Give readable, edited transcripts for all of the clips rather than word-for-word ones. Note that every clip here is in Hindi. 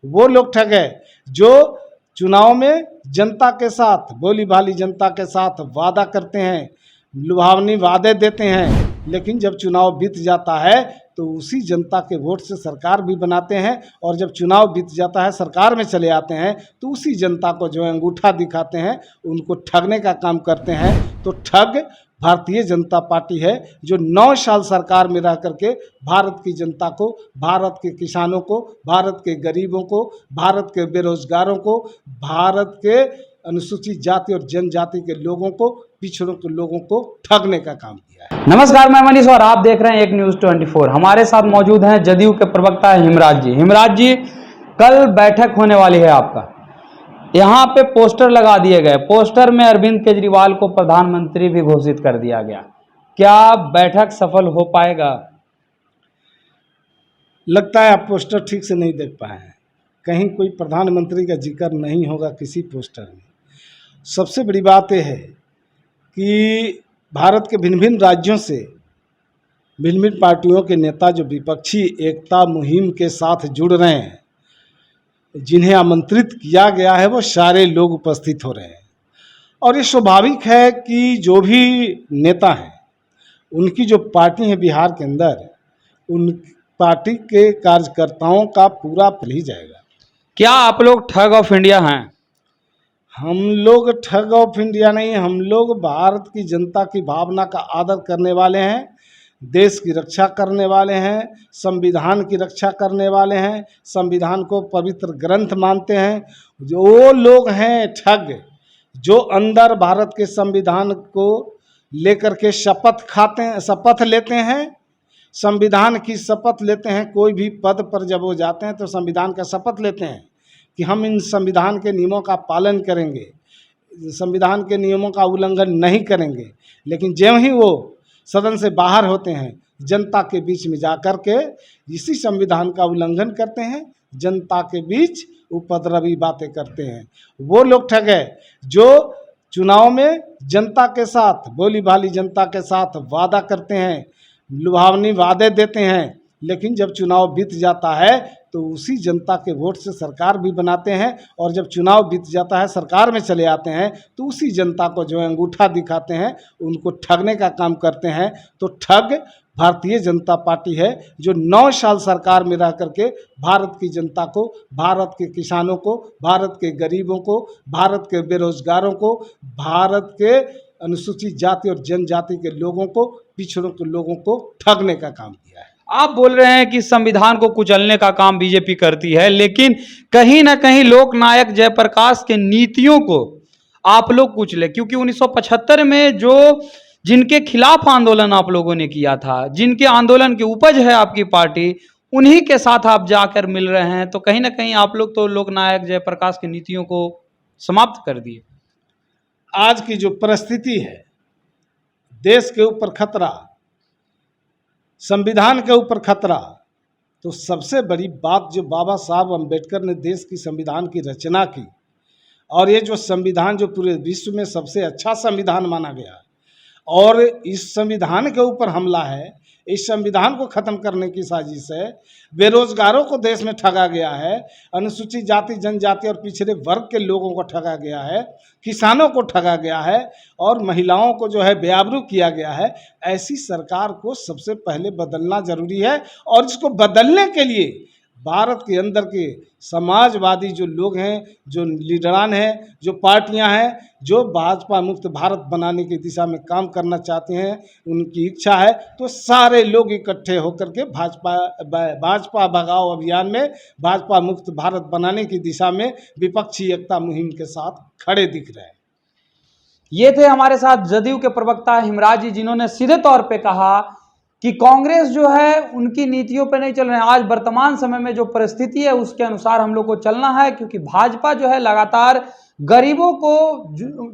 वो लोग ठग है जो चुनाव में जनता के साथ, भोली भाली जनता के साथ वादा करते हैं, लुभावनी वादे देते हैं, लेकिन जब चुनाव बीत जाता है तो उसी जनता के वोट से सरकार भी बनाते हैं, और जब चुनाव बीत जाता है सरकार में चले आते हैं तो उसी जनता को जो है अंगूठा दिखाते हैं, उनको ठगने का काम करते हैं। तो ठग भारतीय जनता पार्टी है जो 9 साल सरकार में रह करके भारत की जनता को, भारत के किसानों को, भारत के गरीबों को, भारत के बेरोजगारों को, भारत के अनुसूचित जाति और जनजाति के लोगों को, पिछड़ों के लोगों को ठगने का काम किया है। नमस्कार, मैं मनीष और आप देख रहे हैं एक न्यूज़ 24। हमारे साथ मौजूद हैं जदयू के प्रवक्ता हिमराज जी। हिमराज जी, कल बैठक होने वाली है आपका, यहाँ पे पोस्टर लगा दिए गए, पोस्टर में अरविंद केजरीवाल को प्रधानमंत्री भी घोषित कर दिया गया। क्या बैठक सफल हो पाएगा? लगता है आप पोस्टर ठीक से नहीं देख पाए हैं, कहीं कोई प्रधानमंत्री का जिक्र नहीं होगा किसी पोस्टर में। सबसे बड़ी बात यह है कि भारत के भिन्न भिन्न राज्यों से भिन्न भिन्न पार्टियों के नेता जो विपक्षी एकता मुहिम के साथ जुड़ रहे हैं, जिन्हें आमंत्रित किया गया है, वो सारे लोग उपस्थित हो रहे हैं। और ये स्वाभाविक है कि जो भी नेता हैं उनकी जो पार्टी है बिहार के अंदर, उन पार्टी के कार्यकर्ताओं का पूरा फल ही जाएगा। क्या आप लोग ठग ऑफ इंडिया हैं? हम लोग ठग ऑफ इंडिया नहीं, हम लोग भारत की जनता की भावना का आदर करने वाले हैं, देश की रक्षा करने वाले हैं, संविधान की रक्षा करने वाले हैं, संविधान को पवित्र ग्रंथ मानते हैं। जो वो लोग हैं ठग जो अंदर भारत के संविधान को लेकर के शपथ लेते हैं, संविधान की शपथ लेते हैं। कोई भी पद पर जब वो जाते हैं तो संविधान का शपथ लेते हैं कि हम इन संविधान के नियमों का पालन करेंगे, संविधान के नियमों का उल्लंघन नहीं करेंगे। लेकिन ज्यों ही वो सदन से बाहर होते हैं, जनता के बीच में जाकर के इसी संविधान का उल्लंघन करते हैं, जनता के बीच उपद्रवी बातें करते हैं। वो लोग ठग है जो चुनाव में जनता के साथ, भोली भाली जनता के साथ वादा करते हैं, लुभावनी वादे देते हैं, लेकिन जब चुनाव बीत जाता है तो उसी जनता के वोट से सरकार भी बनाते हैं, और जब चुनाव बीत जाता है सरकार में चले आते हैं तो उसी जनता को जो है अंगूठा दिखाते हैं, उनको ठगने का काम करते हैं। तो ठग भारतीय जनता पार्टी है जो 9 साल सरकार में रह करके भारत की जनता को, भारत के किसानों को, भारत के गरीबों को, भारत के बेरोजगारों को, भारत के अनुसूचित जाति और जनजाति के लोगों को, पिछड़ों के लोगों को ठगने का काम किया है। आप बोल रहे हैं कि संविधान को कुचलने का काम बीजेपी करती है, लेकिन कहीं ना कहीं लोकनायक जयप्रकाश के नीतियों को आप लोग कुचले, क्योंकि 1975 में जिनके खिलाफ आंदोलन आप लोगों ने किया था, जिनके आंदोलन की उपज है आपकी पार्टी, उन्हीं के साथ आप जाकर मिल रहे हैं। तो कहीं ना कहीं आप लोग तो लोकनायक जयप्रकाश की नीतियों को समाप्त कर दिए। आज की जो परिस्थिति है, देश के ऊपर खतरा, संविधान के ऊपर खतरा, तो सबसे बड़ी बात जो बाबा साहब अम्बेडकर ने देश की संविधान की रचना की, और ये जो संविधान जो पूरे विश्व में सबसे अच्छा संविधान माना गया, और इस संविधान के ऊपर हमला है, इस संविधान को ख़त्म करने की साजिश है। बेरोजगारों को देश में ठगा गया है, अनुसूचित जाति जनजाति और पिछड़े वर्ग के लोगों को ठगा गया है, किसानों को ठगा गया है, और महिलाओं को जो है बेआबरू किया गया है। ऐसी सरकार को सबसे पहले बदलना जरूरी है, और इसको बदलने के लिए भारत के अंदर के समाजवादी जो लोग हैं, जो लीडरान हैं, जो पार्टियां हैं, जो भाजपा मुक्त भारत बनाने की दिशा में काम करना चाहते हैं, उनकी इच्छा है तो सारे लोग इकट्ठे होकर के भाजपा भगाओ अभियान में, भाजपा मुक्त भारत बनाने की दिशा में विपक्षी एकता मुहिम के साथ खड़े दिख रहे हैं। ये थे हमारे साथ जदयू के प्रवक्ता हिमराज जी, जिन्होंने सीधे तौर पे कहा कि कांग्रेस जो है उनकी नीतियों पे नहीं चल रहे हैं। आज वर्तमान समय में जो परिस्थिति है उसके अनुसार हम लोग को चलना है, क्योंकि भाजपा जो है लगातार गरीबों को,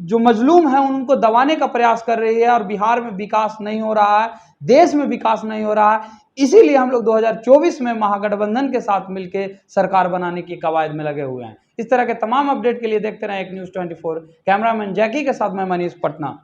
जो मजलूम है उनको दबाने का प्रयास कर रही है, और बिहार में विकास नहीं हो रहा है, देश में विकास नहीं हो रहा है। इसीलिए हम लोग 2024 में महागठबंधन के साथ मिलकर सरकार बनाने की कवायद में लगे हुए हैं। इस तरह के तमाम अपडेट के लिए देखते रहें एक न्यूज़ 24। कैमरामैन जैकी के साथ मैं मनीष, पटना।